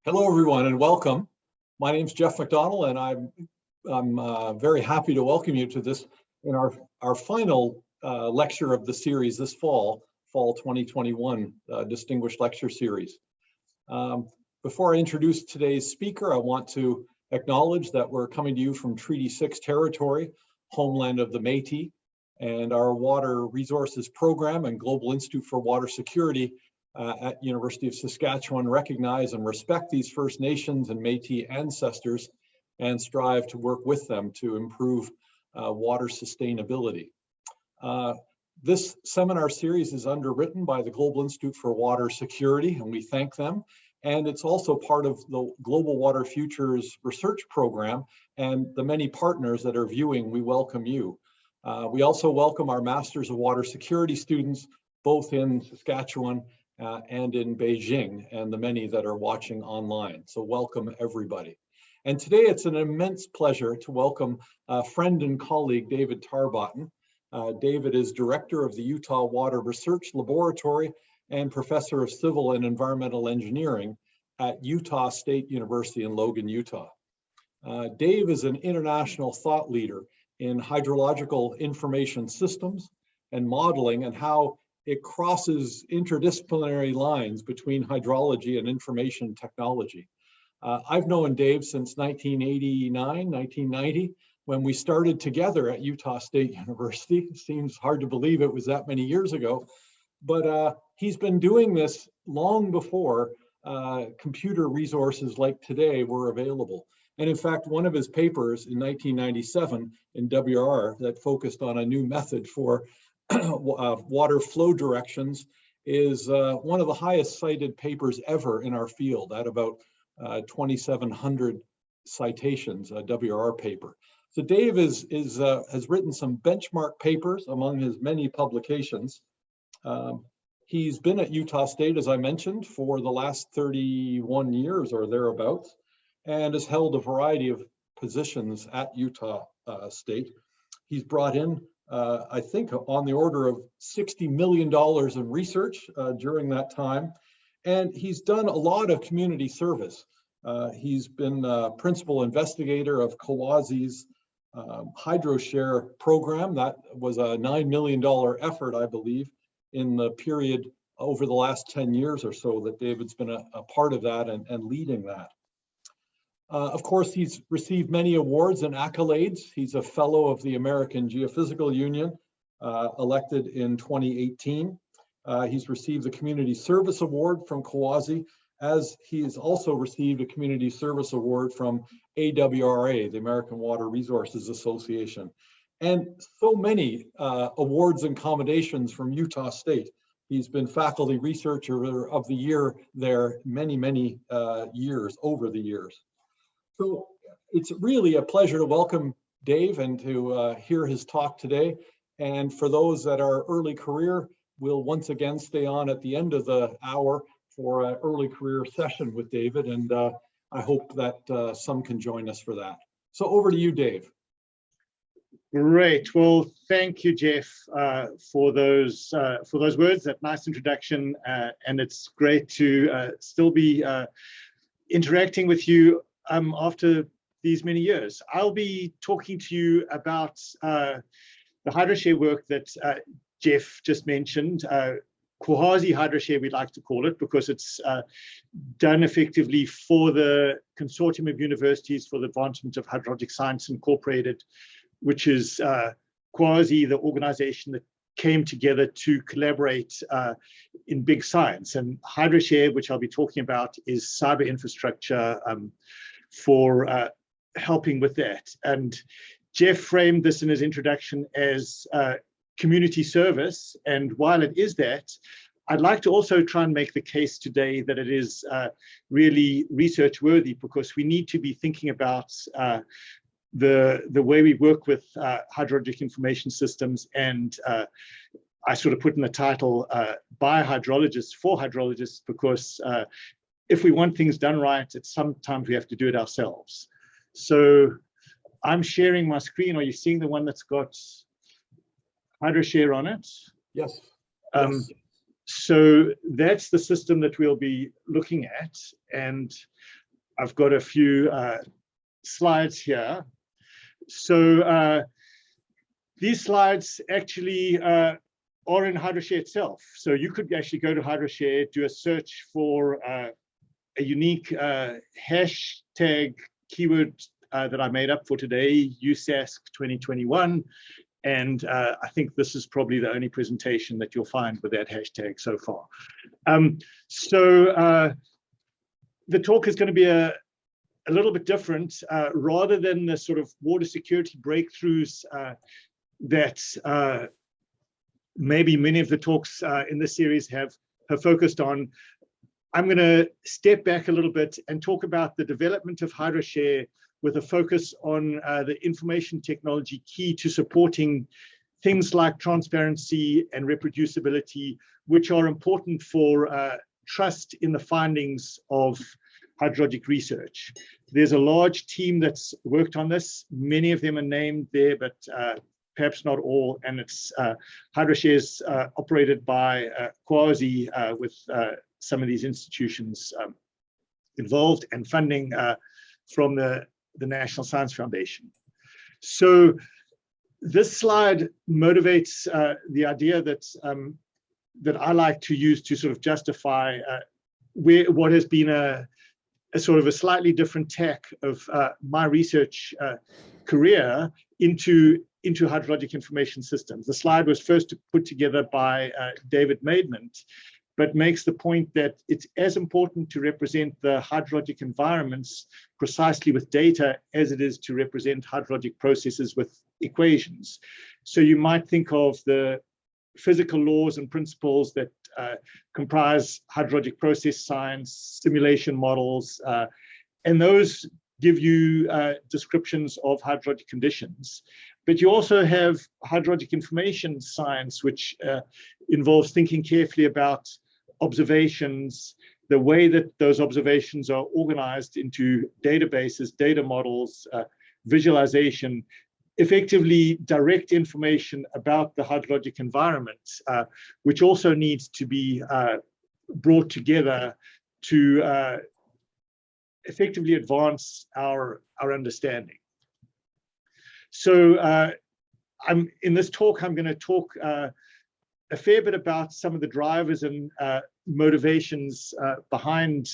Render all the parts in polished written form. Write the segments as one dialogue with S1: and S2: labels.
S1: Hello, everyone, and welcome. My name is Jeff McDonald, and I'm very happy to welcome you to this in our final lecture of the series this fall 2021 Distinguished Lecture Series. Before I introduce today's speaker, I want to acknowledge that we're coming to you from Treaty 6 territory, homeland of the Métis, and our Water Resources Program and Global Institute for Water Security at University of Saskatchewan recognize and respect these First Nations and Métis ancestors and strive to work with them to improve water sustainability. This seminar series is underwritten by the Global Institute for Water Security, and we thank them. And it's also part of the Global Water Futures research program, and the many partners that are viewing, we welcome you. We also welcome our Masters of Water Security students, both in Saskatchewan and in Beijing, and the many that are watching online. So welcome everybody. And today it's an immense pleasure to welcome friend and colleague David Tarboton. David is director of the Utah Water Research Laboratory and professor of civil and environmental engineering at Utah State University in Logan, Utah. Dave is an international thought leader in hydrological information systems and modeling, and how it crosses interdisciplinary lines between hydrology and information technology. I've known Dave since 1989, 1990, when we started together at Utah State University. It seems hard to believe it was that many years ago, but he's been doing this long before computer resources like today were available. And in fact, one of his papers in 1997 in WR that focused on a new method for water flow directions is one of the highest cited papers ever in our field, at about 2,700 citations, a WR paper. So Dave has written some benchmark papers among his many publications. He's been at Utah State, as I mentioned, for the last 31 years or thereabouts, and has held a variety of positions at Utah State. He's brought in I think on the order of $60 million in research during that time. And he's done a lot of community service. He's been principal investigator of CUAHSI's HydroShare program. That was a $9 million effort, I believe, in the period over the last 10 years or so that David's been a part of that and leading that. Of course, he's received many awards and accolades. He's a fellow of the American Geophysical Union, elected in 2018. He's received the Community Service Award from CUAHSI, as he has also received a Community Service Award from AWRA, the American Water Resources Association, and so many awards and commendations from Utah State. He's been faculty researcher of the year there many years over the years. So it's really a pleasure to welcome Dave and to hear his talk today. And for those that are early career, we'll once again stay on at the end of the hour for an early career session with David. And I hope that some can join us for that. So over to you, Dave.
S2: Great. Well, thank you, Jeff, for those words, that nice introduction. And it's great to still be interacting with you after these many years. I'll be talking to you about the HydroShare work that Jeff just mentioned. CUAHSI HydroShare, we'd like to call it, because it's done effectively for the Consortium of Universities for the Advancement of Hydrologic Science Incorporated, which is CUAHSI, the organization that came together to collaborate in big science. And HydroShare, which I'll be talking about, is cyber infrastructure for helping with that. And Jeff framed this in his introduction as community service. And while it is that, I'd like to also try and make the case today that it is really research worthy, because we need to be thinking about the way we work with hydrologic information systems. And I sort of put in the title by hydrologists for hydrologists, because if we want things done right, sometimes we have to do it ourselves. So I'm sharing my screen. Are you seeing the one that's got HydroShare on it?
S1: Yes.
S2: Yes. So that's the system that we'll be looking at. And I've got a few slides here. So these slides actually are in HydroShare itself. So you could actually go to HydroShare, do a search for a unique hashtag keyword that I made up for today, USASC 2021. And I think this is probably the only presentation that you'll find with that hashtag so far. So the talk is going to be a little bit different. Rather than the sort of water security breakthroughs that maybe many of the talks in this series have focused on, I'm going to step back a little bit and talk about the development of HydroShare with a focus on the information technology key to supporting things like transparency and reproducibility, which are important for trust in the findings of hydrologic research. There's a large team that's worked on this. Many of them are named there, but perhaps not all. And it's HydroShare is operated by CUAHSI with some of these institutions involved, and funding from the National Science Foundation. So this slide motivates the idea that that I like to use to sort of justify what has been a sort of a slightly different tack of my research career into hydrologic information systems. The slide was first put together by David Maidment, but makes the point that it's as important to represent the hydrologic environments precisely with data as it is to represent hydrologic processes with equations. So you might think of the physical laws and principles that comprise hydrologic process science, simulation models, and those give you descriptions of hydrologic conditions. But you also have hydrologic information science, which involves thinking carefully about observations, the way that those observations are organized into databases, data models, visualization, effectively direct information about the hydrologic environment, which also needs to be brought together to effectively advance our understanding. So in this talk, I'm going to talk a fair bit about some of the drivers and motivations behind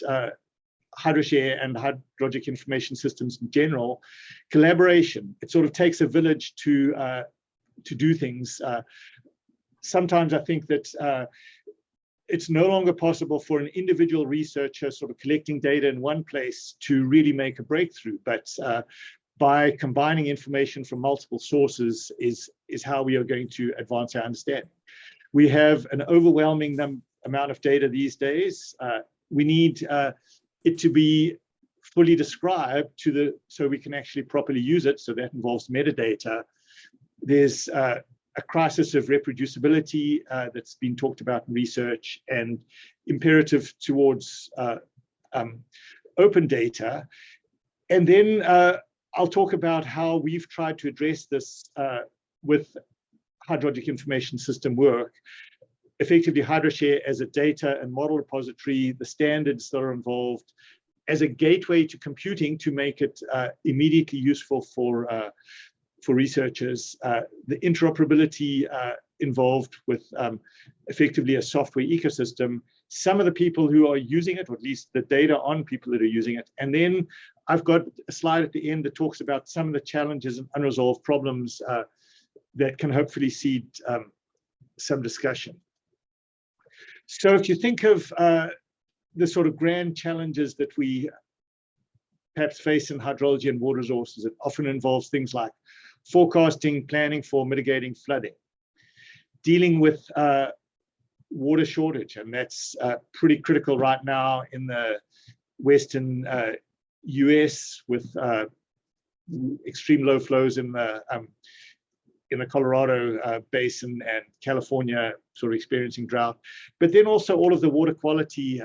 S2: HydroShare and hydrologic information systems in general. Collaboration. It sort of takes a village to do things. Sometimes I think that it's no longer possible for an individual researcher sort of collecting data in one place to really make a breakthrough, but by combining information from multiple sources is how we are going to advance our understanding. We have an overwhelming amount of data these days. We need it to be fully described so we can actually properly use it. So that involves metadata. There's a crisis of reproducibility that's been talked about in research, and imperative towards open data. And then I'll talk about how we've tried to address this with hydrologic information system work. Effectively, HydroShare as a data and model repository, the standards that are involved, as a gateway to computing to make it immediately useful for researchers, the interoperability involved with effectively a software ecosystem, some of the people who are using it, or at least the data on people that are using it. And then I've got a slide at the end that talks about some of the challenges and unresolved problems that can hopefully seed some discussion. So if you think of the sort of grand challenges that we perhaps face in hydrology and water resources, it often involves things like forecasting, planning for mitigating flooding, dealing with water shortage, and that's pretty critical right now in the Western US with extreme low flows in the Colorado basin, and California sort of experiencing drought, but then also all of the water quality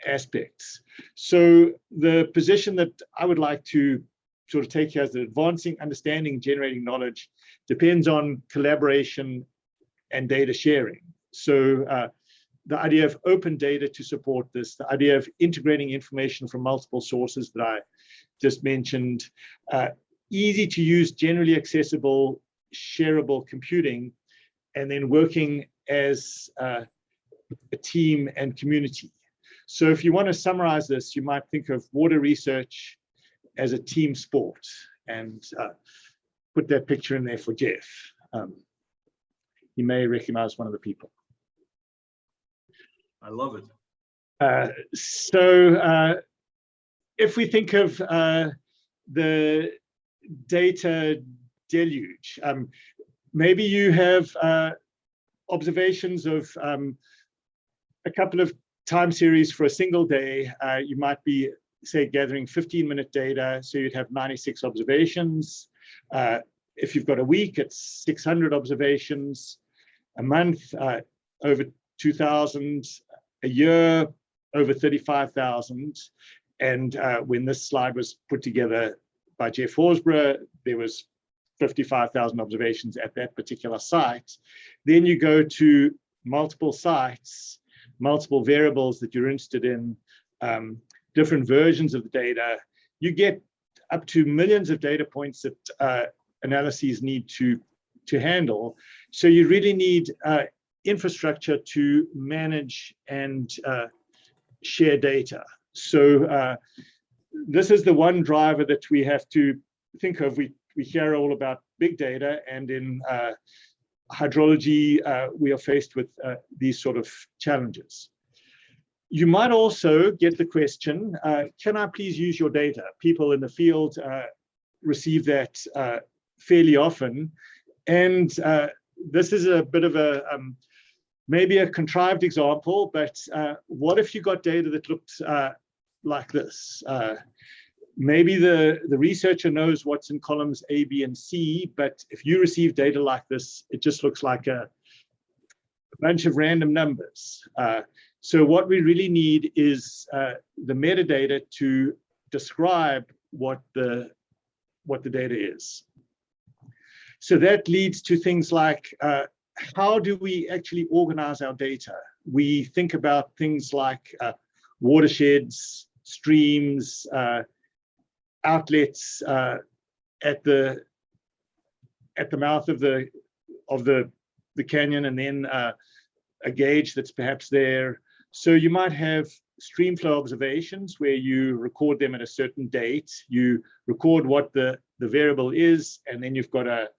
S2: aspects. So the position that I would like to sort of take here as advancing understanding, generating knowledge depends on collaboration and data sharing. So the idea of open data to support this, the idea of integrating information from multiple sources that I just mentioned, easy to use, generally accessible, shareable computing, and then working as a team and community. So if you want to summarize this, you might think of water research as a team sport, and put that picture in there for Jeff. You may recognize one of the people.
S1: I love it.
S2: So if we think of the data deluge, maybe you have observations of a couple of time series for a single day. You might be, say, gathering 15-minute data, so you'd have 96 observations. If you've got a week, it's 600 observations. A month, over 2,000. A year, over 35,000. And when this slide was put together by Jeff Horsburgh, there was 55,000 observations at that particular site. Then you go to multiple sites, multiple variables that you're interested in, different versions of the data. You get up to millions of data points that analyses need to handle. So you really need infrastructure to manage and share data. So this is the one driver that we have to think of. We hear all about big data, and in hydrology, we are faced with these sort of challenges. You might also get the question, can I please use your data? People in the field receive that fairly often. And this is a bit of a, maybe a contrived example, but what if you got data that looked like this? Maybe the researcher knows what's in columns A, B, and C, but if you receive data like this, it just looks like a bunch of random numbers. So what we really need is the metadata to describe what the data is. So that leads to things like, how do we actually organize our data? We think about things like watersheds, streams, outlets at the mouth of the canyon, and then a gauge that's perhaps there. So you might have stream flow observations where you record them at a certain date. You record what the variable is, and then you've got a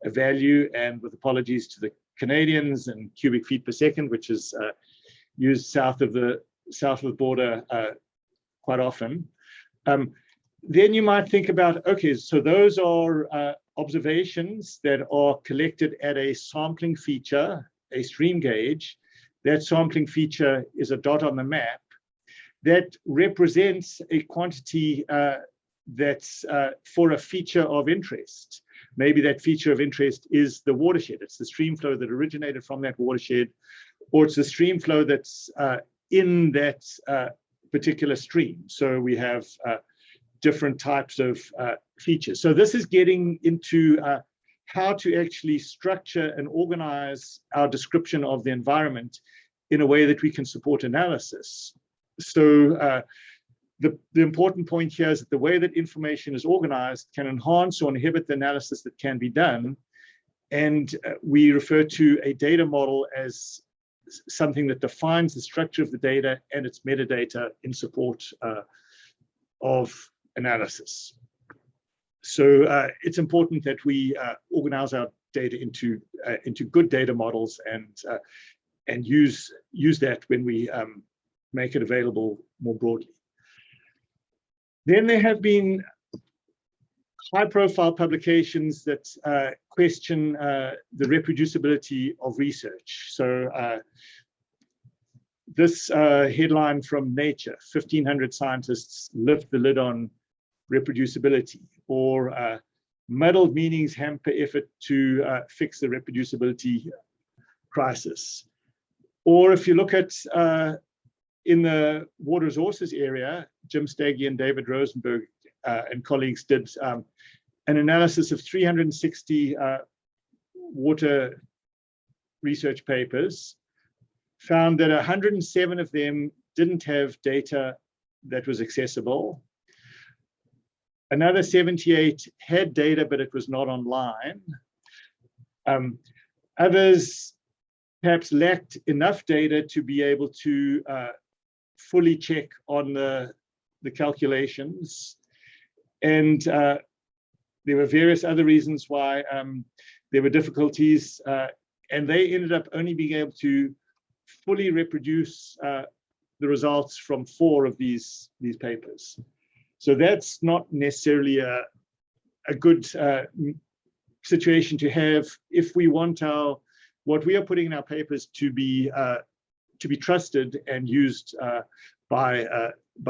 S2: value, and with apologies to the Canadians, and cubic feet per second, which is used south of the border quite often. Then you might think about, okay, so those are observations that are collected at a sampling feature, a stream gauge. That sampling feature is a dot on the map that represents a quantity that's for a feature of interest. Maybe that feature of interest is the watershed. It's the stream flow that originated from that watershed, or it's the stream flow that's in that particular stream. So we have different types of features. So this is getting into how to actually structure and organize our description of the environment in a way that we can support analysis. So the important point here is that the way that information is organized can enhance or inhibit the analysis that can be done. And we refer to a data model as something that defines the structure of the data and its metadata in support of analysis. So it's important that we organize our data into good data models and use that when we make it available more broadly. Then there have been high-profile publications that question the reproducibility of research. So this headline from Nature, 1,500 scientists lift the lid on reproducibility, or muddled meanings hamper effort to fix the reproducibility crisis. Or if you look at in the water resources area, Jim Staggy and David Rosenberg and colleagues did an analysis of 360 water research papers, found that 107 of them didn't have data that was accessible. Another 78 had data, but it was not online. Others perhaps lacked enough data to be able to fully check on the calculations. And there were various other reasons why there were difficulties, and they ended up only being able to fully reproduce the results from 4 of these papers. So that's not necessarily a good situation to have if we want what we are putting in our papers to be trusted and used by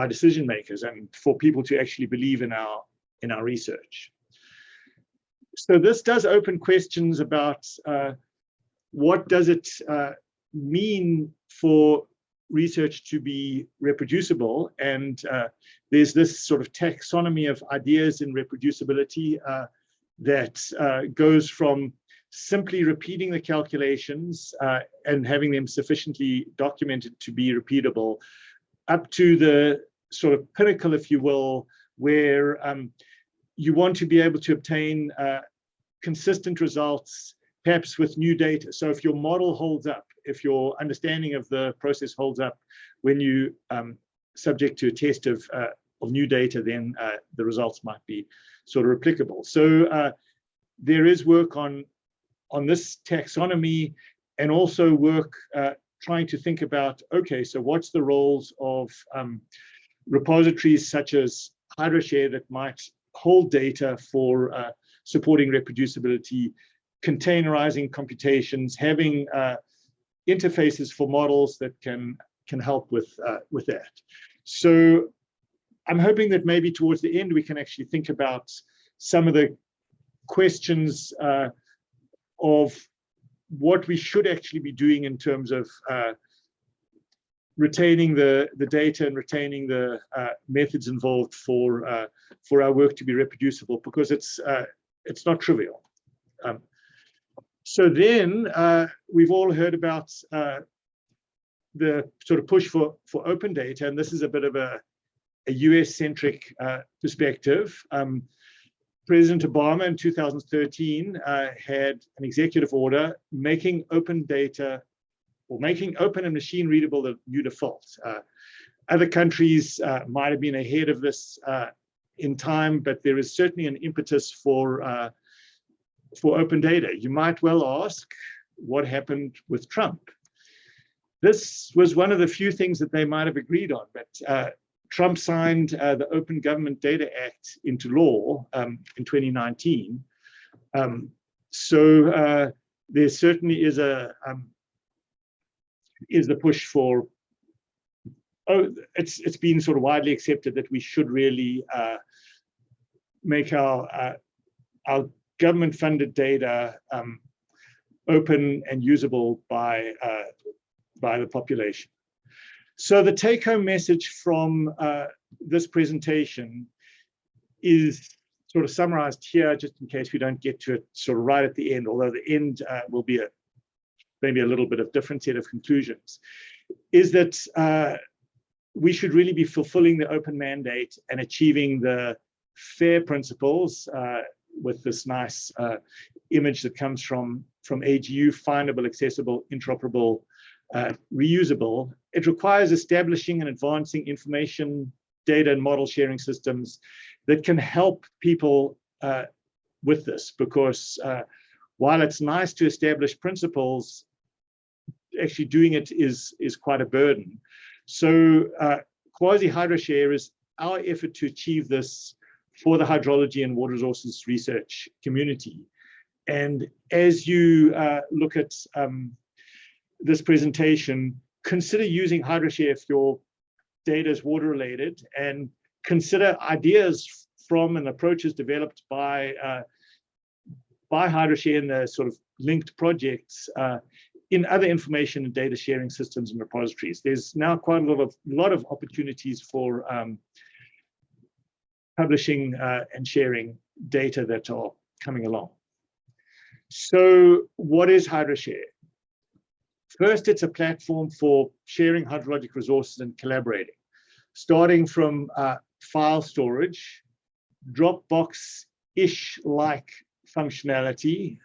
S2: decision makers, and for people to actually believe in our research. So this does open questions about what does it mean for research to be reproducible, and there's this sort of taxonomy of ideas in reproducibility that goes from simply repeating the calculations and having them sufficiently documented to be repeatable, up to the sort of pinnacle, if you will, where you want to be able to obtain consistent results, perhaps with new data. So if your model holds up, if your understanding of the process holds up when you subject to a test of new data, then the results might be sort of replicable. So there is work on this taxonomy, and also work trying to think about, okay, so what's the roles of repositories such as HydroShare that might hold data for supporting reproducibility, containerizing computations, having interfaces for models that can help with that. So I'm hoping that maybe towards the end we can actually think about some of the questions of what we should actually be doing in terms of retaining the data and retaining the methods involved for our work to be reproducible, because it's not trivial. So then we've all heard about the sort of push for open data, and this is a bit of a US-centric perspective. President Obama in 2013 had an executive order making open data, or making open and machine readable, the new default. Other countries might have been ahead of this in time, but there is certainly an impetus for open data. You might well ask, what happened with Trump? This was one of the few things that they might have agreed on, but Trump signed the Open Government Data Act into law in 2019. So there certainly is the push for, it's been sort of widely accepted that we should really make our government-funded data open and usable by the population. So the take-home message from this presentation is sort of summarized here, just in case we don't get to it sort of right at the end, although the end will be maybe a little bit of different set of conclusions, is that we should really be fulfilling the open mandate and achieving the FAIR principles with this nice image that comes from AGU: findable, accessible, interoperable, reusable. It requires establishing and advancing information, data, and model sharing systems that can help people with this, because while it's nice to establish principles, actually doing it is quite a burden. So CUAHSI HydroShare is our effort to achieve this for the hydrology and water resources research community. And as you look at this presentation, consider using HydroShare if your data is water related, and consider ideas from and approaches developed by HydroShare and the sort of linked projects in other information and data sharing systems and repositories. There's now quite a lot of opportunities for publishing and sharing data that are coming along. So what is HydroShare? First, it's a platform for sharing hydrologic resources and collaborating, starting from file storage, Dropbox-ish like functionality,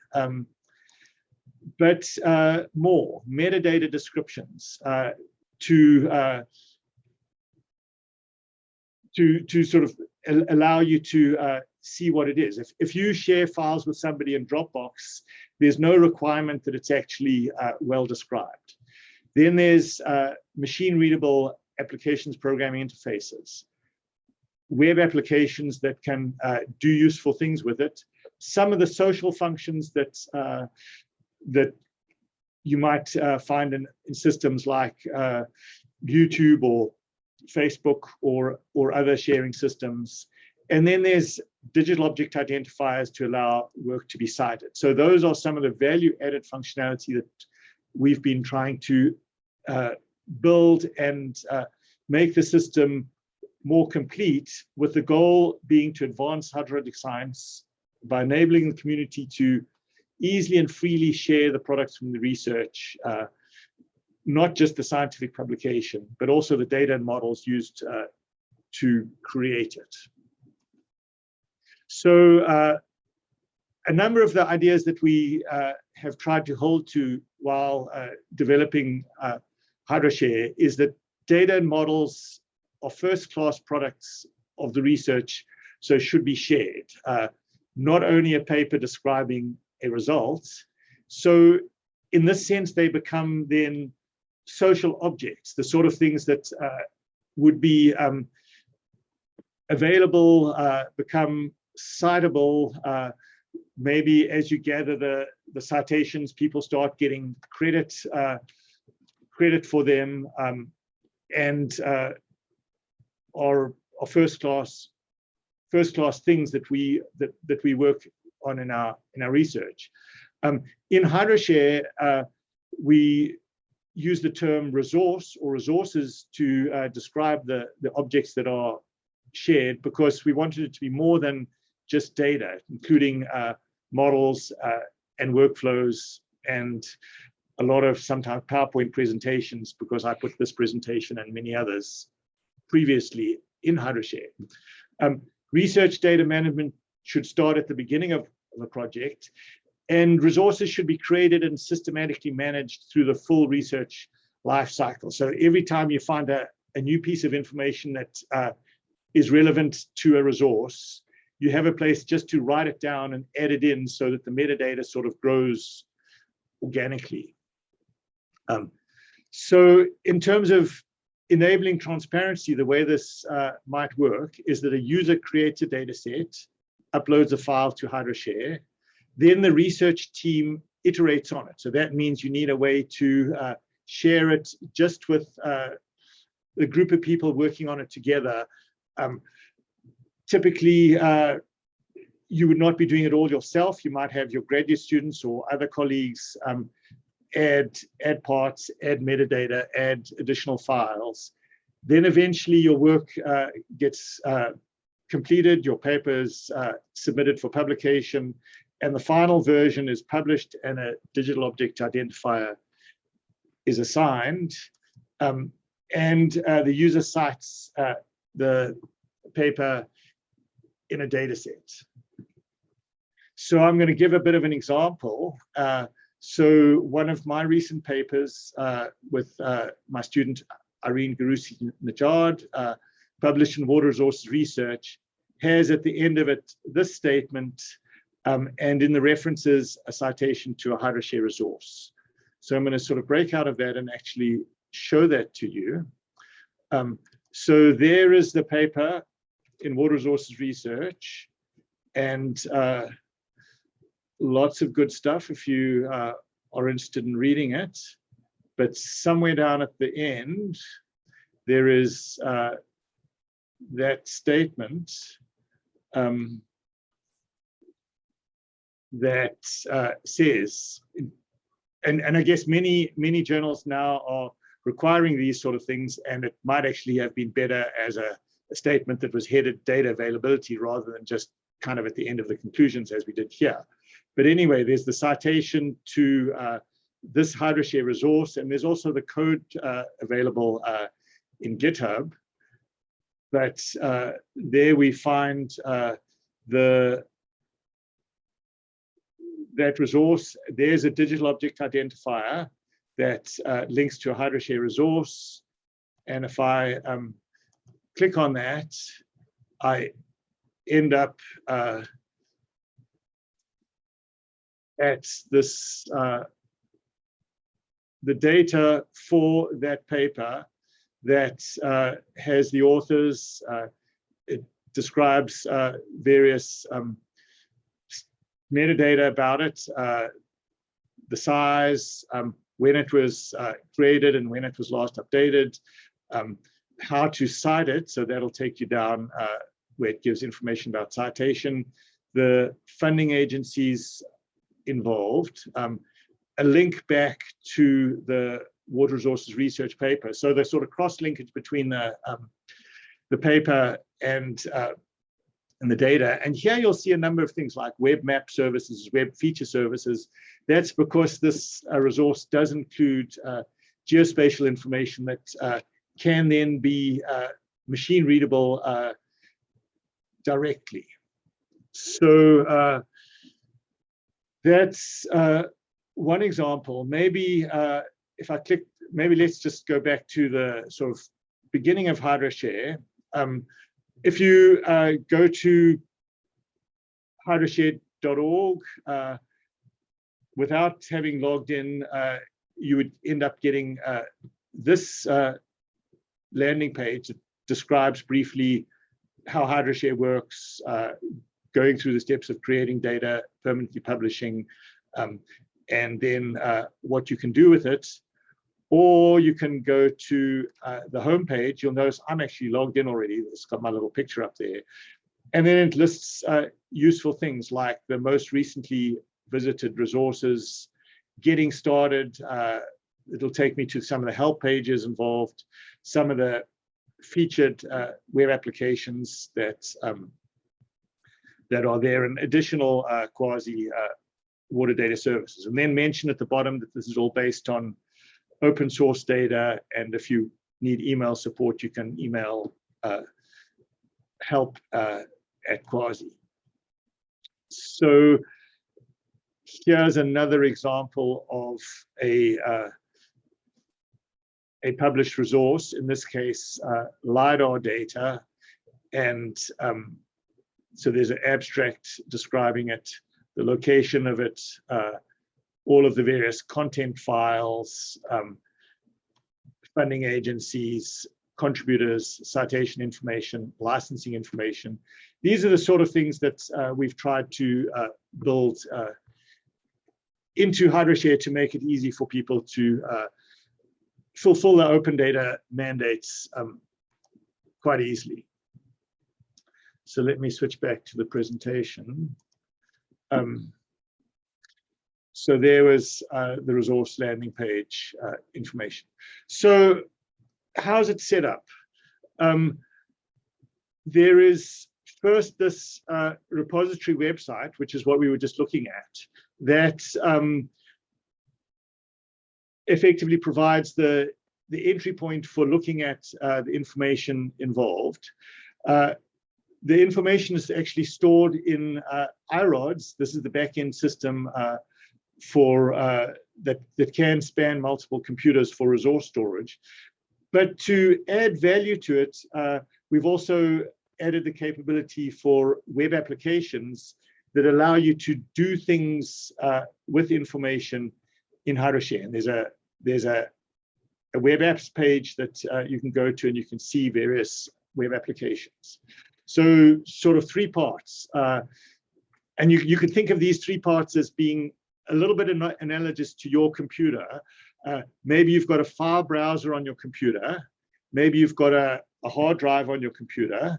S2: but more metadata descriptions to sort of allow you to see what it is. If you share files with somebody in Dropbox, there's no requirement that it's actually well described. Then there's machine readable applications programming interfaces, web applications that can do useful things with it. Some of the social functions that you might find in systems like YouTube or Facebook or other sharing systems. And then there's digital object identifiers to allow work to be cited. So those are some of the value added functionality that we've been trying to build and make the system more complete, with the goal being to advance hydrologic science by enabling the community to easily and freely share the products from the research, not just the scientific publication, but also the data and models used to create it. So a number of the ideas that we have tried to hold to while developing HydroShare is that data and models are first-class products of the research, so should be shared, not only a paper describing a result. So in this sense, they become then social objects, the sort of things that would be available, become citable. Maybe as you gather the citations, people start getting credit for them, and are first class things that we work on in our research. In HydroShare, we use the term resource or resources to describe the objects that are shared, because we wanted it to be more than just data, including models and workflows, and a lot of sometimes PowerPoint presentations, because I put this presentation and many others previously in HydroShare. Research data management should start at the beginning of the project, and resources should be created and systematically managed through the full research life cycle. So every time you find a new piece of information that is relevant to a resource, you have a place just to write it down and add it in, so that the metadata sort of grows organically. So in terms of enabling transparency, the way this might work is that a user creates a data set, uploads a file to HydroShare, then the research team iterates on it. So that means you need a way to share it just with the group of people working on it together. Typically, you would not be doing it all yourself. You might have your graduate students or other colleagues add parts, add metadata, add additional files. Then eventually your work gets completed, your paper is submitted for publication, and the final version is published, and a digital object identifier is assigned, and the user cites the paper in a data set. So I'm going to give a bit of an example. So one of my recent papers with my student Irene Garusi-Najad, published in Water Resources Research, has at the end of it this statement, and in the references a citation to a HydroShare resource. So I'm going to sort of break out of that and actually show that to you. So there is the paper in Water Resources Research, and lots of good stuff if you are interested in reading it. But somewhere down at the end, there is that statement that says, and I guess many journals now are requiring these sort of things, and it might actually have been better as a statement that was headed data availability rather than just kind of at the end of the conclusions as we did here. But anyway, there's the citation to this HydroShare resource, and there's also the code available in GitHub. But there we find that resource. There's a digital object identifier that links to a HydroShare resource. And if I click on that, I end up at this, the data for that paper that has the authors. It describes various metadata about it, the size, when it was created and when it was last updated, how to cite it, so that'll take you down where it gives information about citation, the funding agencies involved, a link back to the water resources research paper. So the sort of cross-linkage between the paper and the data. And here you'll see a number of things like web map services, web feature services. That's because this resource does include geospatial information that can then be machine readable directly. So that's one example. Maybe if I click, maybe let's just go back to the sort of beginning of HydroShare. If you go to hydroshare.org without having logged in, you would end up getting this landing page that describes briefly how HydroShare works, going through the steps of creating data, permanently publishing, and then what you can do with it. Or you can go to the homepage. You'll notice I'm actually logged in already. It's got my little picture up there. And then it lists useful things like the most recently visited resources, getting started. It'll take me to some of the help pages involved, some of the featured web applications that are there, and additional CUAHSI water data services. And then mention at the bottom that this is all based on open source data, and if you need email support, you can email help at CUAHSI. So here's another example of a published resource, in this case, LiDAR data. And so there's an abstract describing it, the location of it, all of the various content files, funding agencies, contributors, citation information, licensing information. These are the sort of things that we've tried to build into HydroShare to make it easy for people to fulfill their open data mandates quite easily. So let me switch back to the presentation. So there was the resource landing page information. So how's it set up? There is first this repository website, which is what we were just looking at, that effectively provides the entry point for looking at the information involved. The information is actually stored in iRods. This is the backend system for that can span multiple computers for resource storage. But to add value to it, we've also added the capability for web applications that allow you to do things with information in HydroShare. And there's a web apps page that you can go to, and you can see various web applications. So sort of three parts. And you could think of these three parts as being a little bit analogous to your computer. Maybe you've got a file browser on your computer. Maybe you've got a hard drive on your computer,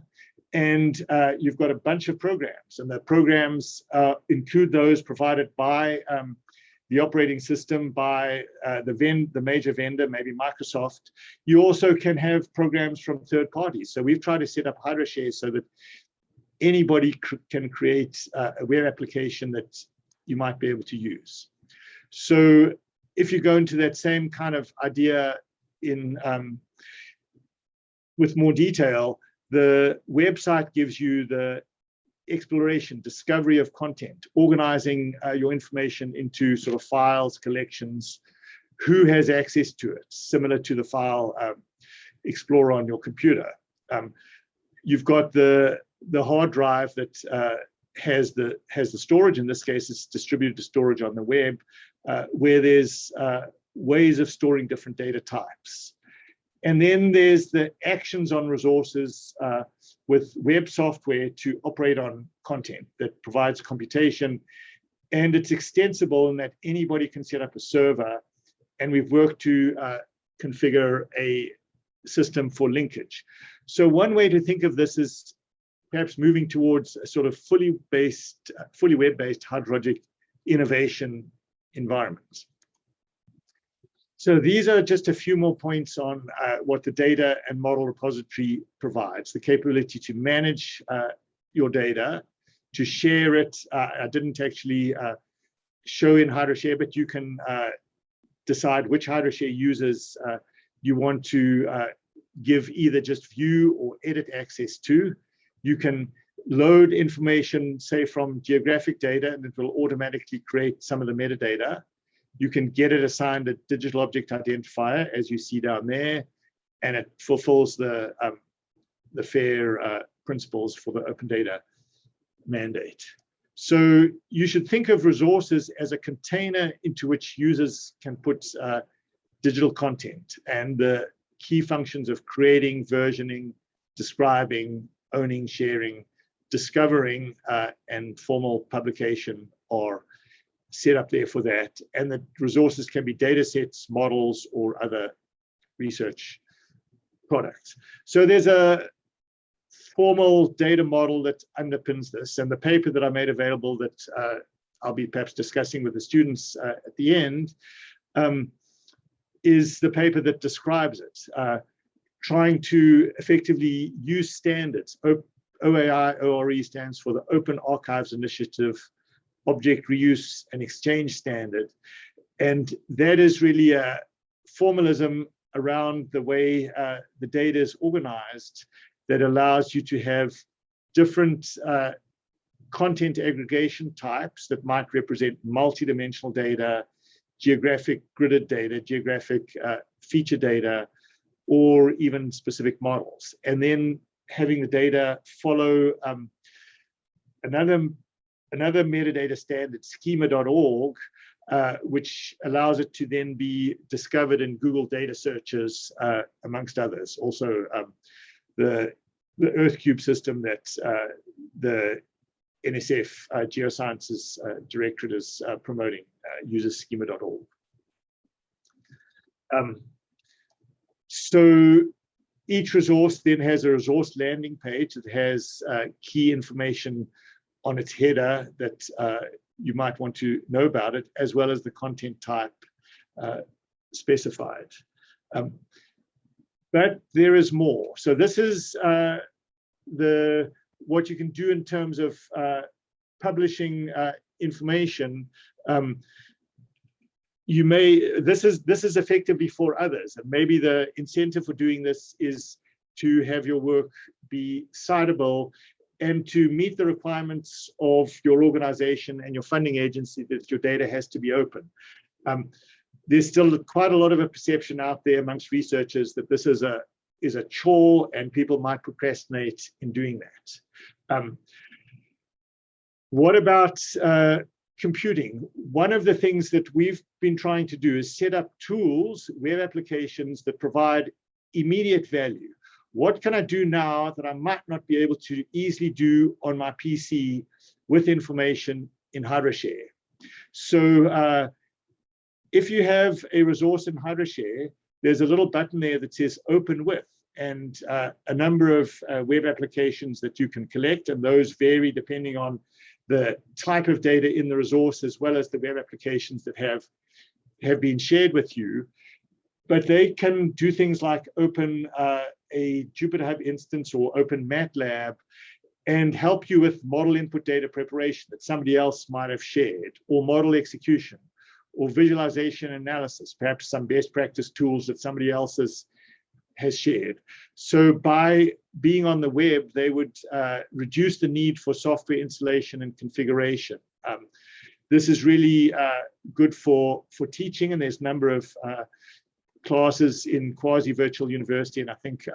S2: and you've got a bunch of programs. And the programs include those provided by the operating system, by the major vendor, maybe Microsoft. You also can have programs from third parties. So we've tried to set up HydroShare so that anybody can create a web application that you might be able to use. So if you go into that same kind of idea with more detail, the website gives you the exploration, discovery of content, organizing your information into sort of files, collections, who has access to it, similar to the file Explorer on your computer. You've got the hard drive that has the storage. In this case, it's distributed storage on the web, where there's ways of storing different data types. And then there's the actions on resources with web software to operate on content that provides computation. And it's extensible in that anybody can set up a server. And we've worked to configure a system for linkage. So one way to think of this is perhaps moving towards a sort of fully web-based hydrologic innovation environment. So these are just a few more points on what the data and model repository provides: the capability to manage your data, to share it. I didn't actually show in HydroShare, but you can decide which HydroShare users you want to give either just view or edit access to. You can load information, say, from geographic data, and it will automatically create some of the metadata. You can get it assigned a digital object identifier, as you see down there, and it fulfills the FAIR principles for the open data mandate. So you should think of resources as a container into which users can put digital content, and the key functions of creating, versioning, describing, owning, sharing, discovering, and formal publication are set up there for that. And the resources can be data sets, models, or other research products. So there's a formal data model that underpins this. And the paper that I made available that I'll be perhaps discussing with the students at the end is the paper that describes it, trying to effectively use standards. OAI, ORE stands for the Open Archives Initiative Object Reuse and Exchange Standard. And that is really a formalism around the way the data is organized that allows you to have different content aggregation types that might represent multidimensional data, geographic gridded data, geographic feature data, or even specific models. And then having the data follow another metadata standard, schema.org, which allows it to then be discovered in Google data searches, amongst others. Also, the EarthCube system that the NSF Geosciences Directorate is promoting uses schema.org. So each resource then has a resource landing page that has key information on its header that you might want to know about it, as well as the content type specified. But there is more. So this is what you can do in terms of publishing information. This is effectively for others, and maybe the incentive for doing this is to have your work be citable and to meet the requirements of your organization and your funding agency that your data has to be open. There's still quite a lot of a perception out there amongst researchers that this is a chore and people might procrastinate in doing that. What about computing? One of the things that we've been trying to do is set up tools, web applications that provide immediate value. What can I do now that I might not be able to easily do on my PC with information in HydroShare? So if you have a resource in HydroShare, there's a little button there that says Open With, and a number of web applications that you can collect, and those vary depending on the type of data in the resource, as well as the web applications that have been shared with you. But they can do things like open a Jupyter Hub instance or open MATLAB and help you with model input data preparation that somebody else might have shared, or model execution, or visualization analysis, perhaps some best practice tools that somebody else has shared. So by being on the web, they would reduce the need for software installation and configuration. This is really good for teaching, and there's a number of classes in CUAHSI Virtual University, and I think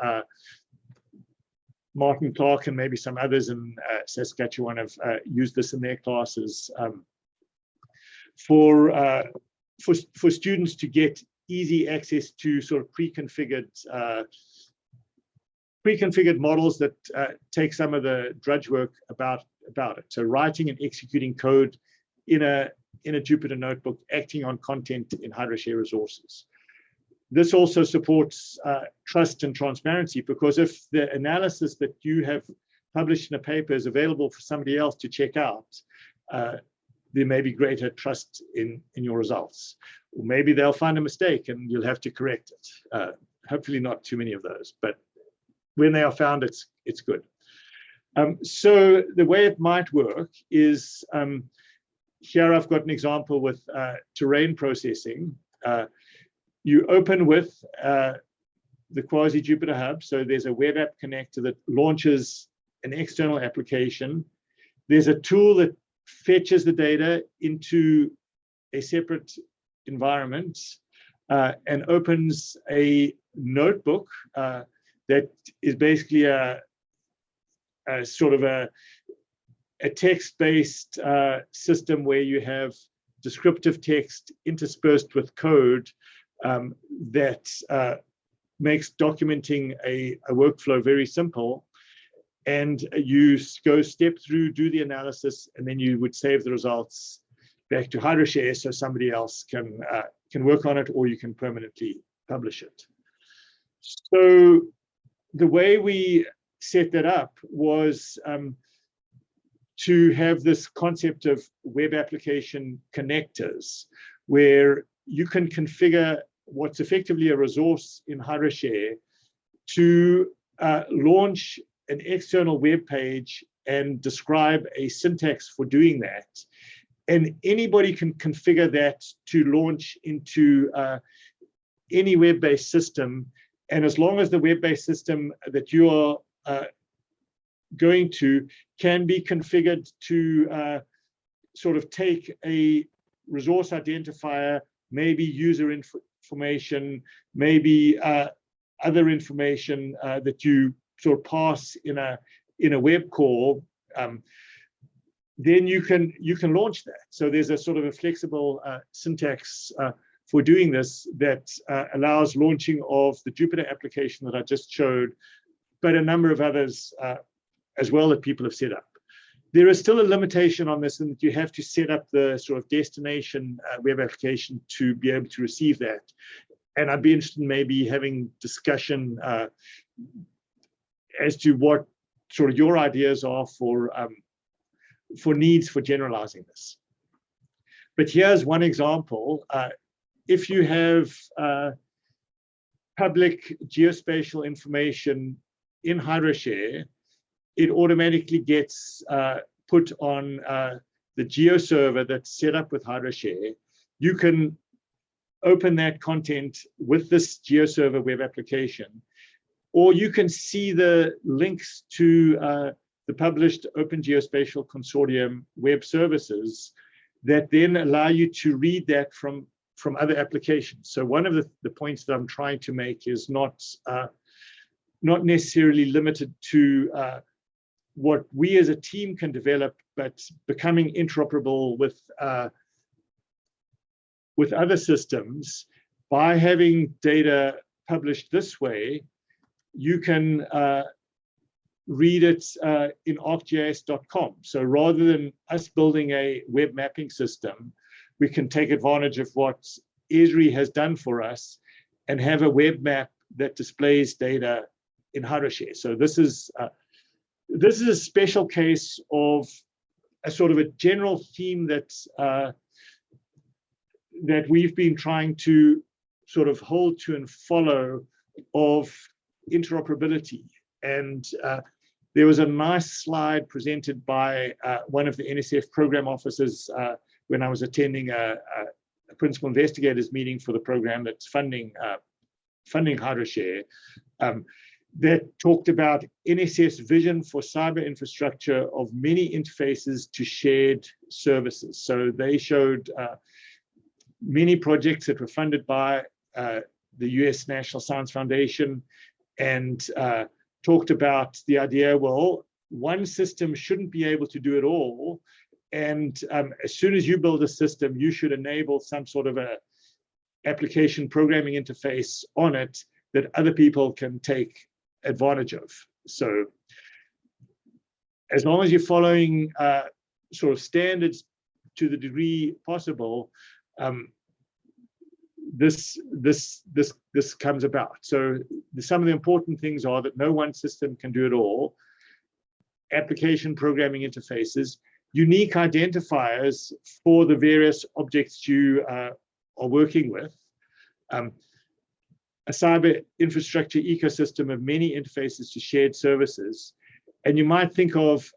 S2: Martin Clark and maybe some others in Saskatchewan have used this in their classes for students to get easy access to sort of pre-configured models that take some of the drudge work about it. So writing and executing code in a Jupyter notebook, acting on content in HydroShare resources. This also supports trust and transparency, because if the analysis that you have published in a paper is available for somebody else to check out, there may be greater trust in your results. Or maybe they'll find a mistake and you'll have to correct it. Hopefully not too many of those, but when they are found, it's good. So the way it might work is, here I've got an example with terrain processing. You open with the CUAHSI Jupyter Hub. So there's a web app connector that launches an external application. There's a tool that fetches the data into a separate environment and opens a notebook that is basically a sort of a text-based system where you have descriptive text interspersed with code that makes documenting a workflow very simple. And you go step through, do the analysis, and then you would save the results back to HydroShare so somebody else can work on it, or you can permanently publish it. So the way we set that up was to have this concept of web application connectors, where you can configure what's effectively a resource in HydroShare to launch an external web page and describe a syntax for doing that. And anybody can configure that to launch into any web-based system. And as long as the web-based system that you are going to can be configured to sort of take a resource identifier, maybe user information, maybe other information that you sort of pass in a web call, then you can launch that. So there's a sort of a flexible syntax for doing this that allows launching of the Jupyter application that I just showed, but a number of others as well that people have set up. There is still a limitation on this, in that you have to set up the sort of destination web application to be able to receive that. And I'd be interested in maybe having discussion as to what sort of your ideas are for needs for generalizing this. But here's one example. If you have public geospatial information in HydroShare, it automatically gets put on the geo server that's set up with HydroShare. You can open that content with this geo server web application, or you can see the links to the published Open Geospatial Consortium web services that then allow you to read that from other applications. So one of the points that I'm trying to make is not necessarily limited to what we as a team can develop, but becoming interoperable with other systems. By having data published this way, you can read it in ArcGIS.com. So rather than us building a web mapping system, we can take advantage of what Esri has done for us and have a web map that displays data in HydroShare. So this is a special case of a sort of a general theme that we've been trying to sort of hold to and follow, of interoperability. And there was a nice slide presented by one of the NSF program officers when I was attending a principal investigators meeting for the program that's funding HydroShare, that talked about NSF's vision for cyber infrastructure of many interfaces to shared services. So they showed many projects that were funded by the US National Science Foundation, and talked about the idea, well, one system shouldn't be able to do it all. And as soon as you build a system, you should enable some sort of a application programming interface on it that other people can take advantage of. So as long as you're following sort of standards to the degree possible, this comes about. So some of the important things are that no one system can do it all. Application programming interfaces, unique identifiers for the various objects you are working with, a cyber infrastructure ecosystem of many interfaces to shared services. And you might think of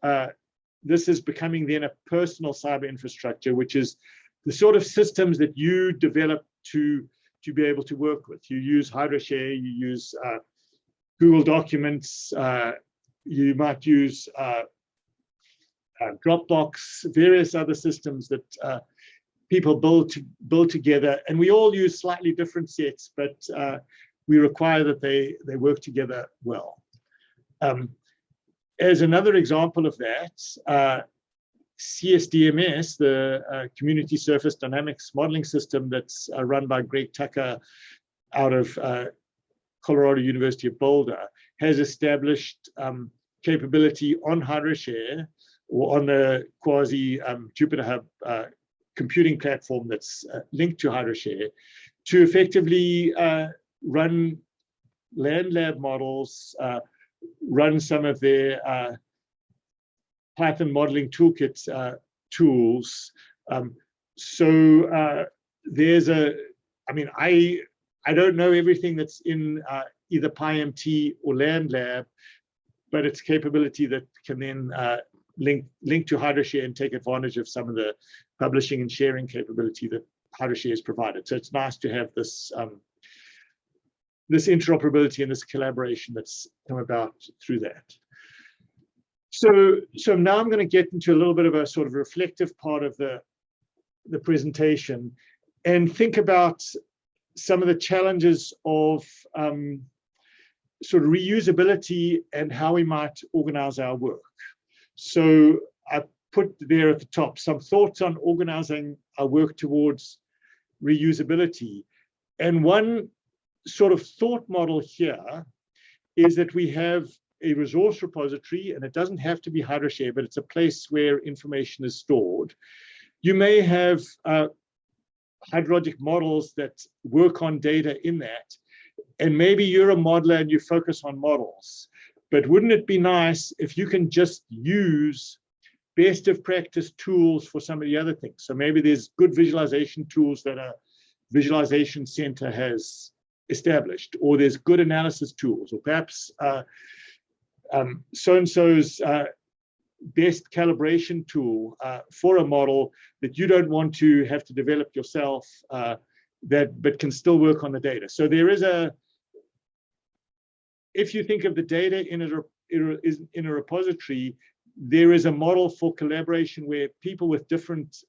S2: this as becoming then a personal cyber infrastructure, which is the sort of systems that you develop to be able to work with. You use HydroShare, you use Google Documents, you might use Dropbox, various other systems that people build together, and we all use slightly different sets, but we require that they work together well. As another example of that, CSDMS, the Community Surface Dynamics Modeling System that's run by Greg Tucker out of Colorado University of Boulder, has established capability on HydroShare or on the CUAHSI Jupyter Hub computing platform that's linked to HydroShare to effectively run land lab models, run some of their Python modeling toolkit tools. So there's I don't know everything that's in either PyMT or land lab, but it's capability that can then link to HydroShare and take advantage of some of the publishing and sharing capability that HydroShare has provided. So it's nice to have this this interoperability and this collaboration that's come about through that. So now I'm going to get into a little bit of a sort of reflective part of the presentation and think about some of the challenges of sort of reusability and how we might organize our work. So I put there at the top some thoughts on organizing our work towards reusability. And one sort of thought model here is that we have a resource repository, and it doesn't have to be HydroShare, but it's a place where information is stored. You may have hydrologic models that work on data in that, and maybe you're a modeler and you focus on models. But wouldn't it be nice if you can just use best of practice tools for some of the other things? So maybe there's good visualization tools that a visualization center has established, or there's good analysis tools, or perhaps so-and-so's best calibration tool for a model that you don't want to have to develop yourself, but can still work on the data. So there is if you think of the data in a repository, there is a model for collaboration where people with different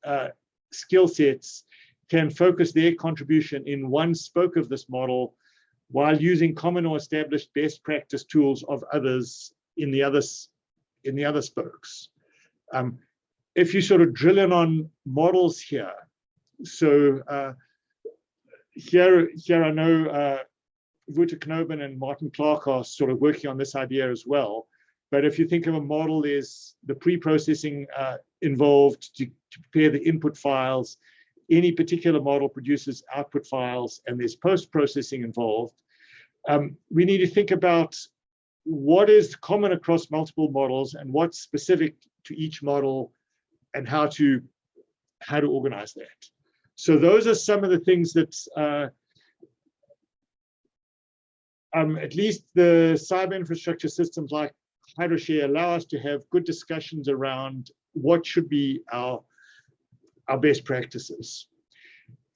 S2: skill sets can focus their contribution in one spoke of this model while using common or established best practice tools of others in the other spokes. If you sort of drill in on models here, so here I know Wouter Knoben and Martin Clark are sort of working on this idea as well. But if you think of a model, there's the pre-processing involved to prepare the input files. Any particular model produces output files, and there's post-processing involved. We need to think about what is common across multiple models and what's specific to each model, and how to organize that. So those are some of the things that at least the cyber infrastructure systems like HydroShare allow us to have good discussions around what should be our best practices.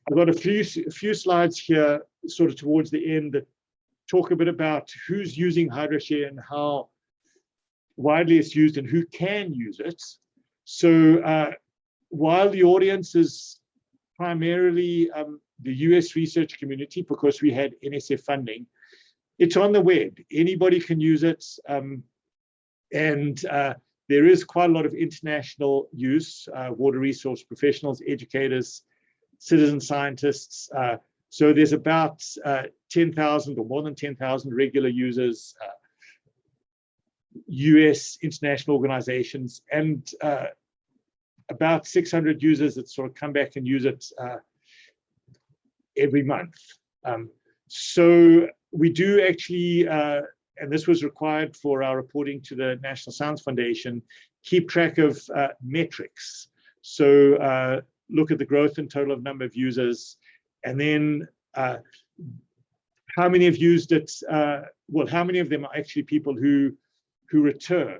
S2: I've got a few slides here sort of towards the end that talk a bit about who's using HydroShare and how widely it's used and who can use it. So while the audience is primarily the US research community, because we had NSF funding, it's on the web. Anybody can use it. And there is quite a lot of international use, water resource professionals, educators, citizen scientists. So there's about 10,000 or more than 10,000 regular users, US international organizations, and about 600 users that sort of come back and use it every month. So we do actually, and this was required for our reporting to the National Science Foundation, keep track of metrics. So look at the growth in total of number of users, and then how many have used it, well, how many of them are actually people who return.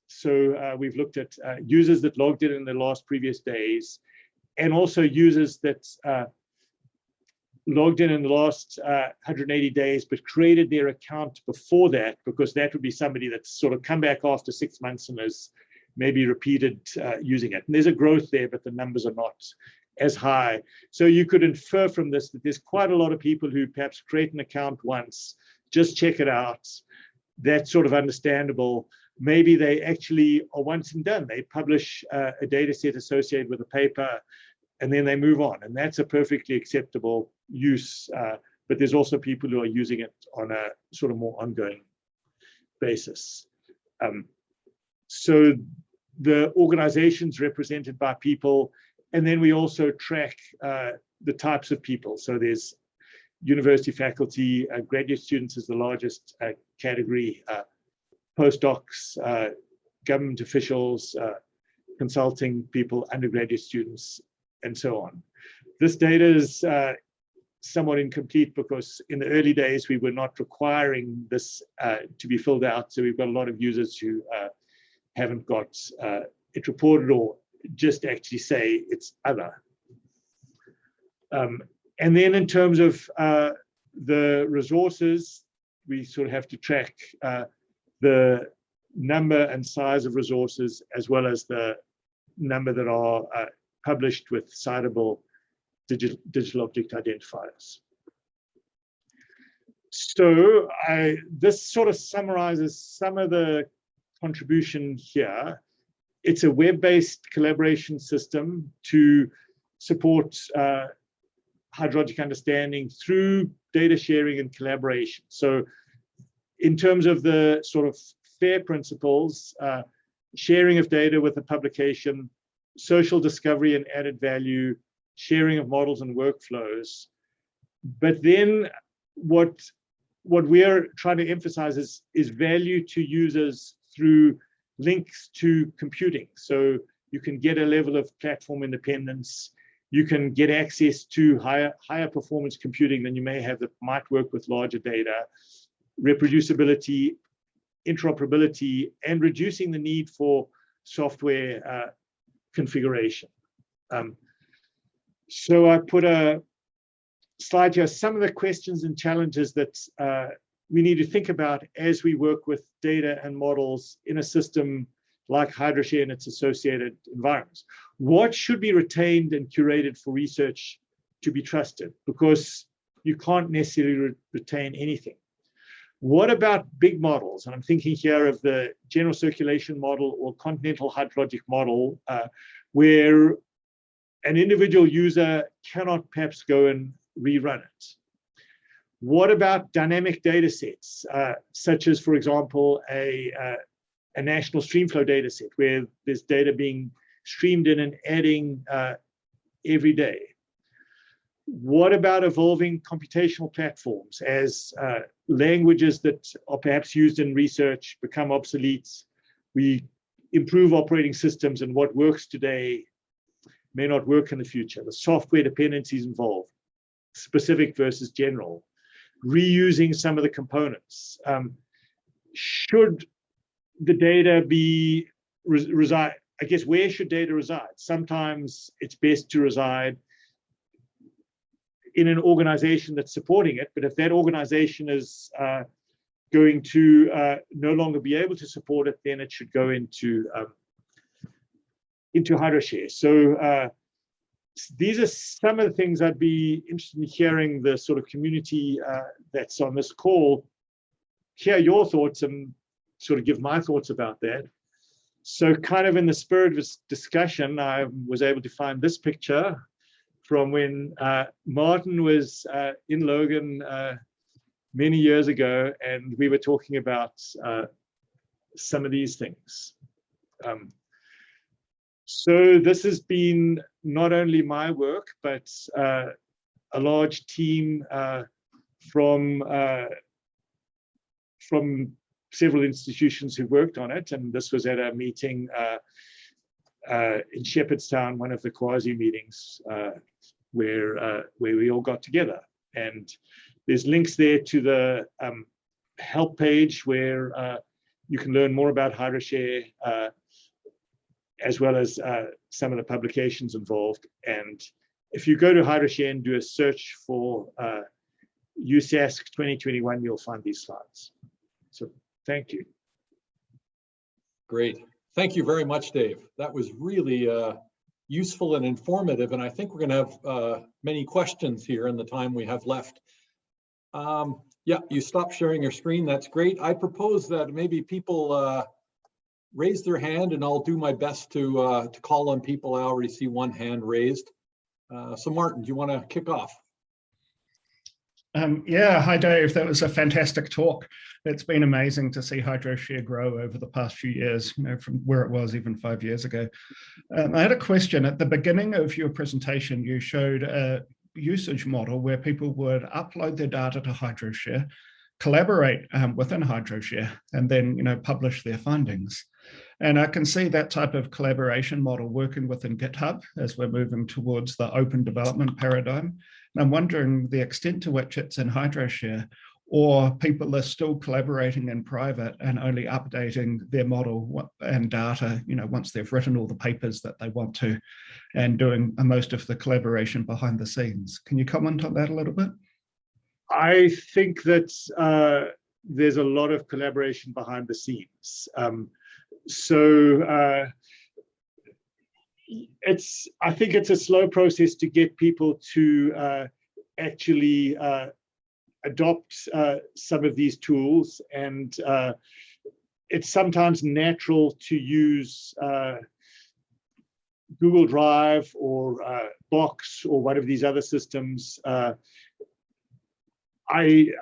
S2: So we've looked at users that logged in the last previous days, and also users that logged in the last 180 days, but created their account before that, because that would be somebody that's sort of come back after 6 months and has maybe repeated using it. And there's a growth there, but the numbers are not as high. So you could infer from this that there's quite a lot of people who perhaps create an account once, just check it out. That's sort of understandable. Maybe they actually are once and done. They publish a data set associated with a paper, and then they move on. And that's a perfectly acceptable use. But there's also people who are using it on a sort of more ongoing basis. So the organizations represented by people, and then we also track the types of people. So there's university faculty, graduate students is the largest category, postdocs, government officials, consulting people, undergraduate students, and so on. This data is somewhat incomplete because in the early days, we were not requiring this to be filled out. So we've got a lot of users who haven't got it reported or just actually say it's other. And then in terms of the resources, we sort of have to track the number and size of resources, as well as the number that are published with citable digital object identifiers. So this sort of summarizes some of the contribution here. It's a web-based collaboration system to support hydrologic understanding through data sharing and collaboration. So in terms of the sort of FAIR principles, sharing of data with a publication, social discovery and added value, sharing of models and workflows. But then what we're trying to emphasize is value to users through links to computing. So you can get a level of platform independence. You can get access to higher performance computing than you may have that might work with larger data, reproducibility, interoperability, and reducing the need for software configuration. So I put a slide here, some of the questions and challenges that we need to think about as we work with data and models in a system like HydroShare and its associated environments. What should be retained and curated for research to be trusted? Because you can't necessarily retain anything. What about big models? And I'm thinking here of the general circulation model or continental hydrologic model, where an individual user cannot perhaps go and rerun it. What about dynamic data sets, such as, for example, a national streamflow data set where there's data being streamed in and adding every day? What about evolving computational platforms as languages that are perhaps used in research become obsolete? We improve operating systems, and what works today may not work in the future. The software dependencies involved, specific versus general, reusing some of the components. Should the data be reside? I guess where should data reside? Sometimes it's best to reside in an organization that's supporting it. But if that organization is going to no longer be able to support it, then it should go into HydroShare. So these are some of the things I'd be interested in hearing the sort of community that's on this call, hear your thoughts and sort of give my thoughts about that. So kind of in the spirit of this discussion, I was able to find this picture from when Martin was in Logan many years ago, and we were talking about some of these things. So this has been not only my work, but a large team from several institutions who worked on it. And this was at a meeting in Shepherdstown, one of the CUAHSI meetings where we all got together. And there's links there to the help page where you can learn more about HydroShare, as well as some of the publications involved. And if you go to HydroShare and do a search for USASC 2021, you'll find these slides. So thank you.
S1: Great. Thank you very much, Dave. That was really useful and informative. And I think we're going to have many questions here in the time we have left. Yeah, you stopped sharing your screen. That's great. I propose that maybe people raise their hand, and I'll do my best to call on people. I already see one hand raised. So Martin, do you want to kick off?
S3: Yeah, hi Dave, that was a fantastic talk. It's been amazing to see HydroShare grow over the past few years, you know, from where it was even 5 years ago. I had a question. At the beginning of your presentation, you showed a usage model where people would upload their data to HydroShare, collaborate within HydroShare, and then, you know, publish their findings. And I can see that type of collaboration model working within GitHub as we're moving towards the open development paradigm. And I'm wondering the extent to which it's in HydroShare, or people are still collaborating in private and only updating their model and data, you know, once they've written all the papers that they want to, and doing most of the collaboration behind the scenes. Can you comment on that a little bit?
S2: I think that there's a lot of collaboration behind the scenes. I think it's a slow process to get people to actually adopt some of these tools, and it's sometimes natural to use Google Drive or Box or one of these other systems. I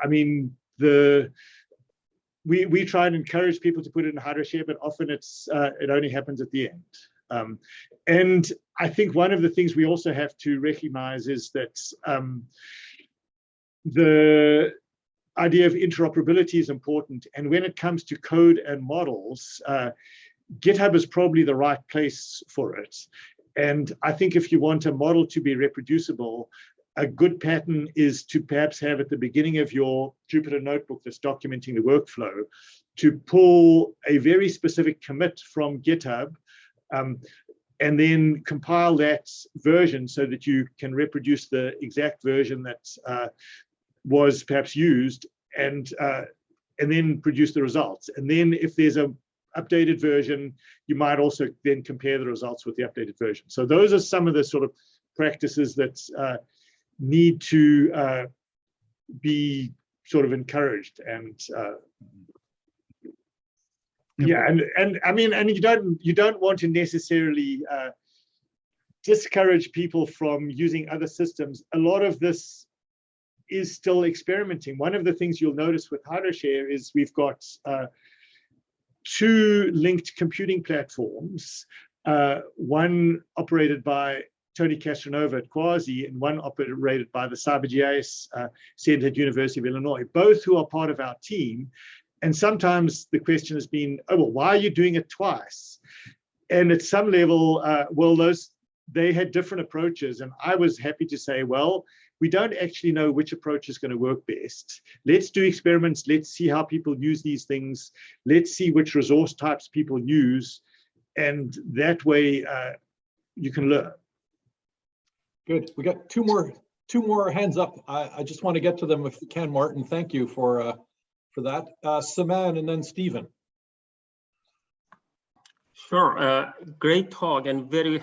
S2: mean, we try and encourage people to put it in HydroShare, but often it only happens at the end. And I think one of the things we also have to recognize is that the idea of interoperability is important. And when it comes to code and models, GitHub is probably the right place for it. And I think if you want a model to be reproducible, a good pattern is to perhaps have at the beginning of your Jupyter notebook that's documenting the workflow, to pull a very specific commit from GitHub, and then compile that version so that you can reproduce the exact version that was perhaps used, and then produce the results. And then if there's an updated version, you might also then compare the results with the updated version. So those are some of the sort of practices that need to be sort of encouraged. And yeah, and I mean, and you don't want to necessarily discourage people from using other systems. A lot of this is still experimenting. One of the things you'll notice with HydroShare is we've got 2 linked computing platforms, one operated by Tony Castronova at CUAHSI and one operated by the CyberGIS Center at University of Illinois, both who are part of our team. And sometimes the question has been, oh, well, why are you doing it twice? And at some level, well, they had different approaches. And I was happy to say, well, we don't actually know which approach is going to work best. Let's do experiments. Let's see how people use these things. Let's see which resource types people use. And that way you can learn.
S1: Good. We got two two more hands up. I just want to get to them if we can. Martin, thank you for that. Saman and then Stephen.
S4: Sure, great talk and very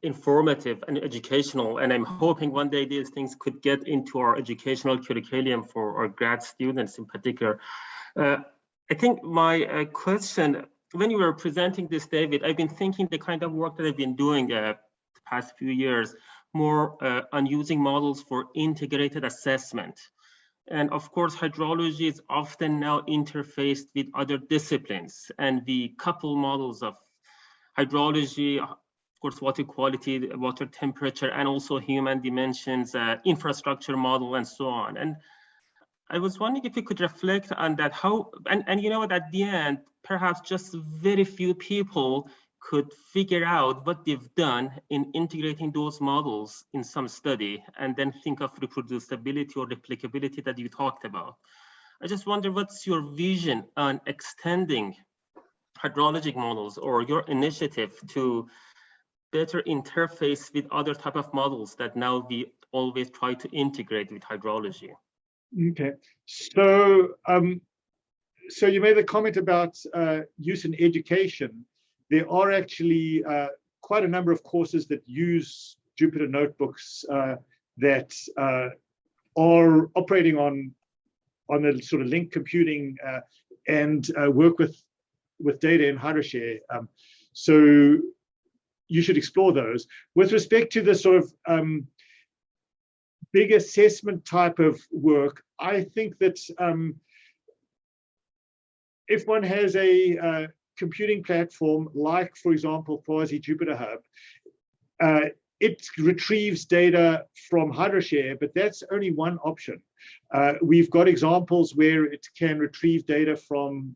S4: informative and educational. And I'm hoping one day these things could get into our educational curriculum for our grad students in particular. I think my question, when you were presenting this, David, I've been thinking the kind of work that I've been doing the past few years, more on using models for integrated assessment. And of course, hydrology is often now interfaced with other disciplines, and we couple models of hydrology, of course, water quality, water temperature, and also human dimensions, infrastructure model, and so on. And I was wondering if you could reflect on that, how, and you know what, at the end, perhaps just very few people could figure out what they've done in integrating those models in some study, and then think of reproducibility or replicability that you talked about. I just wonder, what's your vision on extending hydrologic models or your initiative to better interface with other type of models that now we always try to integrate with hydrology?
S2: Okay, so so you made a comment about use in education. There are actually quite a number of courses that use Jupyter notebooks that are operating on the sort of linked computing and work with data in HydroShare. So you should explore those. With respect to the sort of big assessment type of work, I think that if one has a computing platform like, for example, CUAHSI Jupyter Hub, it retrieves data from HydroShare, but that's only one option. We've got examples where it can retrieve data from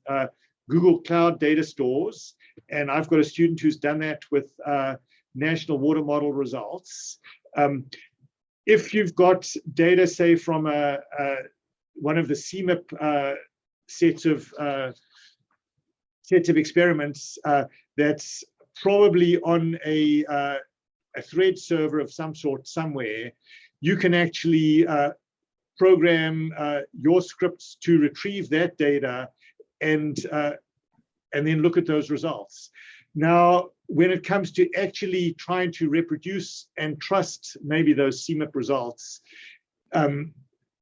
S2: Google Cloud data stores, and I've got a student who's done that with national water model results. If you've got data, say, from one of the CMIP sets of experiments that's probably on a thread server of some sort somewhere, you can actually program your scripts to retrieve that data and then look at those results. Now, when it comes to actually trying to reproduce and trust maybe those CMIP results,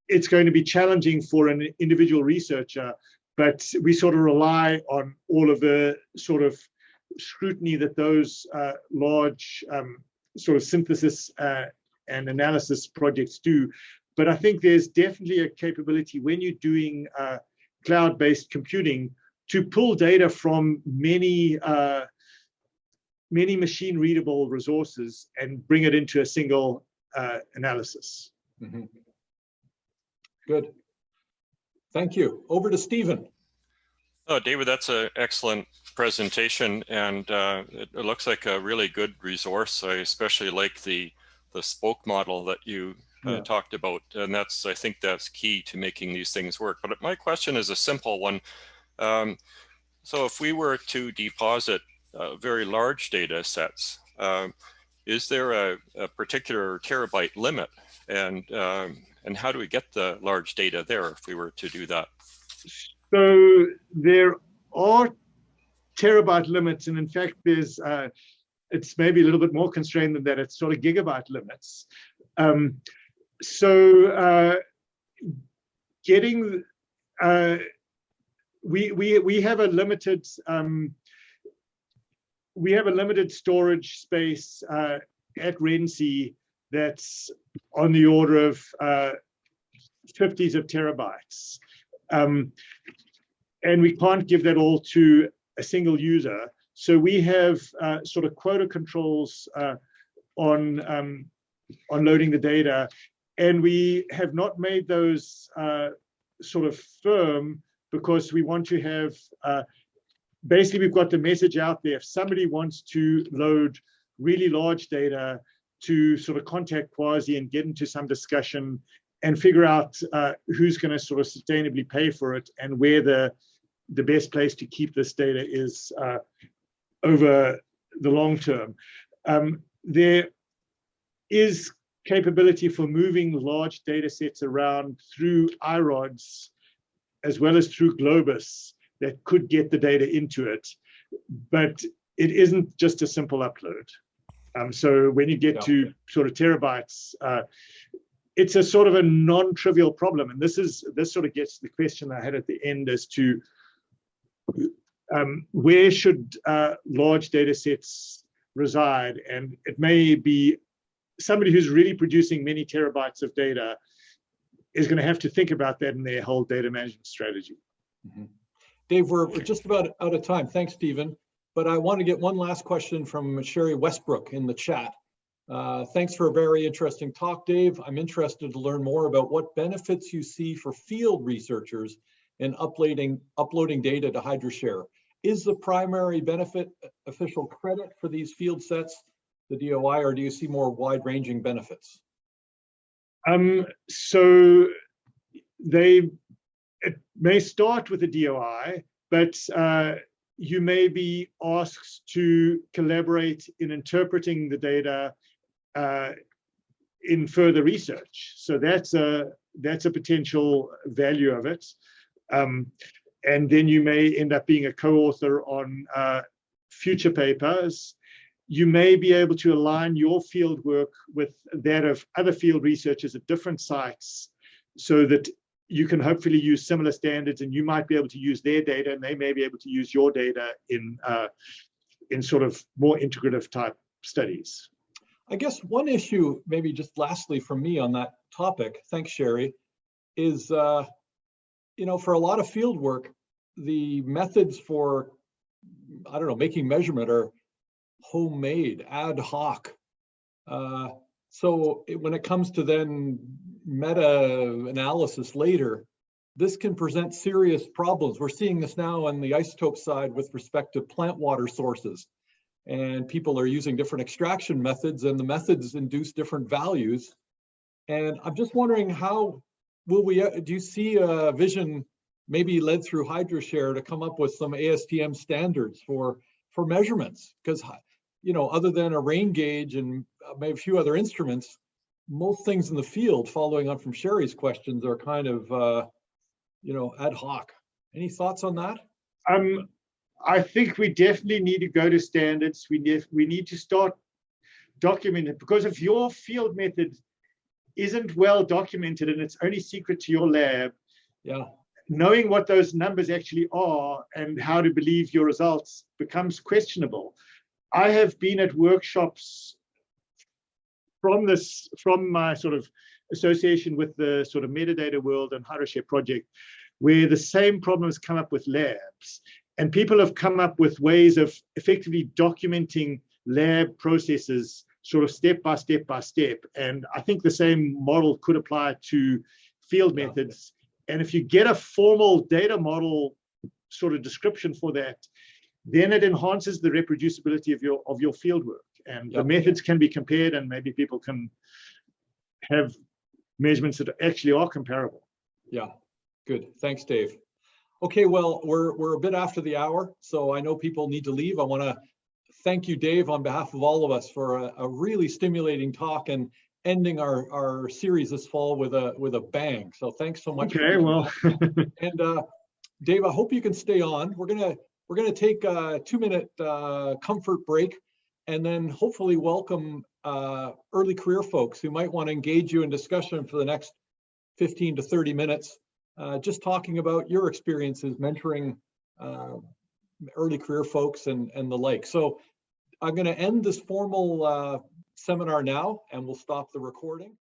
S2: it's going to be challenging for an individual researcher, but we sort of rely on all of the sort of scrutiny that those large sort of synthesis and analysis projects do. But I think there's definitely a capability when you're doing cloud-based computing to pull data from many machine-readable resources and bring it into a single analysis.
S1: Mm-hmm. Good. Thank you. Over to Stephen.
S5: Oh, David, that's an excellent presentation, and it looks like a really good resource. I especially like the spoke model that you talked about, and I think that's key to making these things work. But my question is a simple one. So if we were to deposit very large data sets, is there a particular terabyte limit, and how do we get the large data there if we were to do that?
S2: So there are terabyte limits, and in fact, there's it's maybe a little bit more constrained than that. It's sort of gigabyte limits. Getting we have a limited storage space at RENC that's on the order of 50s of terabytes. And we can't give that all to a single user. So we have sort of quota controls on loading the data. And we have not made those sort of firm because we want to have, basically we've got the message out there. If somebody wants to load really large data, to sort of contact CUAHSI and get into some discussion and figure out who's going to sort of sustainably pay for it and where the best place to keep this data is over the long term. There is capability for moving large data sets around through iRods as well as through Globus that could get the data into it. But it isn't just a simple upload. So when you get to sort of terabytes, it's a sort of a non-trivial problem. And this sort of gets to the question I had at the end as to where should large data sets reside? And it may be somebody who's really producing many terabytes of data is going to have to think about that in their whole data management strategy.
S1: Mm-hmm. Dave, we're just about out of time. Thanks, Stephen. But I want to get one last question from Sherry Westbrook in the chat. Thanks for a very interesting talk, Dave. I'm interested to learn more about what benefits you see for field researchers in uploading data to HydroShare. Is the primary benefit official credit for these field sets, the DOI, or do you see more wide-ranging benefits?
S2: So it may start with a DOI, but you may be asked to collaborate in interpreting the data in further research. So that's a potential value of it. And then you may end up being a co-author on future papers. You may be able to align your field work with that of other field researchers at different sites so that you can hopefully use similar standards, and you might be able to use their data and they may be able to use your data in sort of more integrative type studies.
S1: I guess one issue, maybe just lastly from me on that topic, thanks Sherry, is for a lot of field work, the methods for, I don't know, making measurement are homemade, ad hoc. So when it comes to then meta-analysis later, this can present serious problems. We're seeing this now on the isotope side with respect to plant water sources. And people are using different extraction methods, and the methods induce different values. And I'm just wondering, how will do you see a vision maybe led through HydroShare to come up with some ASTM standards for measurements? Because, other than a rain gauge and maybe a few other instruments, most things in the field, following on from Sherry's questions, are kind of, ad hoc. Any thoughts on that?
S2: I think we definitely need to go to standards. We need to start documenting, because if your field method isn't well documented and it's only secret to your lab, knowing what those numbers actually are and how to believe your results becomes questionable. I have been at workshops from my sort of association with the sort of metadata world and HydroShare project, where the same problems come up with labs. And people have come up with ways of effectively documenting lab processes sort of step by step by step. And I think the same model could apply to field methods. And if you get a formal data model sort of description for that, then it enhances the reproducibility of your field work. And the methods can be compared, and maybe people can have measurements that actually are comparable.
S1: Yeah, good. Thanks, Dave. Okay, well, we're a bit after the hour, so I know people need to leave. I want to thank you, Dave, on behalf of all of us for a really stimulating talk and ending our series this fall with a bang. So thanks so much.
S2: Okay, well.
S1: And Dave, I hope you can stay on. We're gonna take a 2-minute comfort break, and then hopefully welcome early career folks who might want to engage you in discussion for the next 15 to 30 minutes. Just talking about your experiences mentoring early career folks and the like. So I'm going to end this formal seminar now, and we'll stop the recording.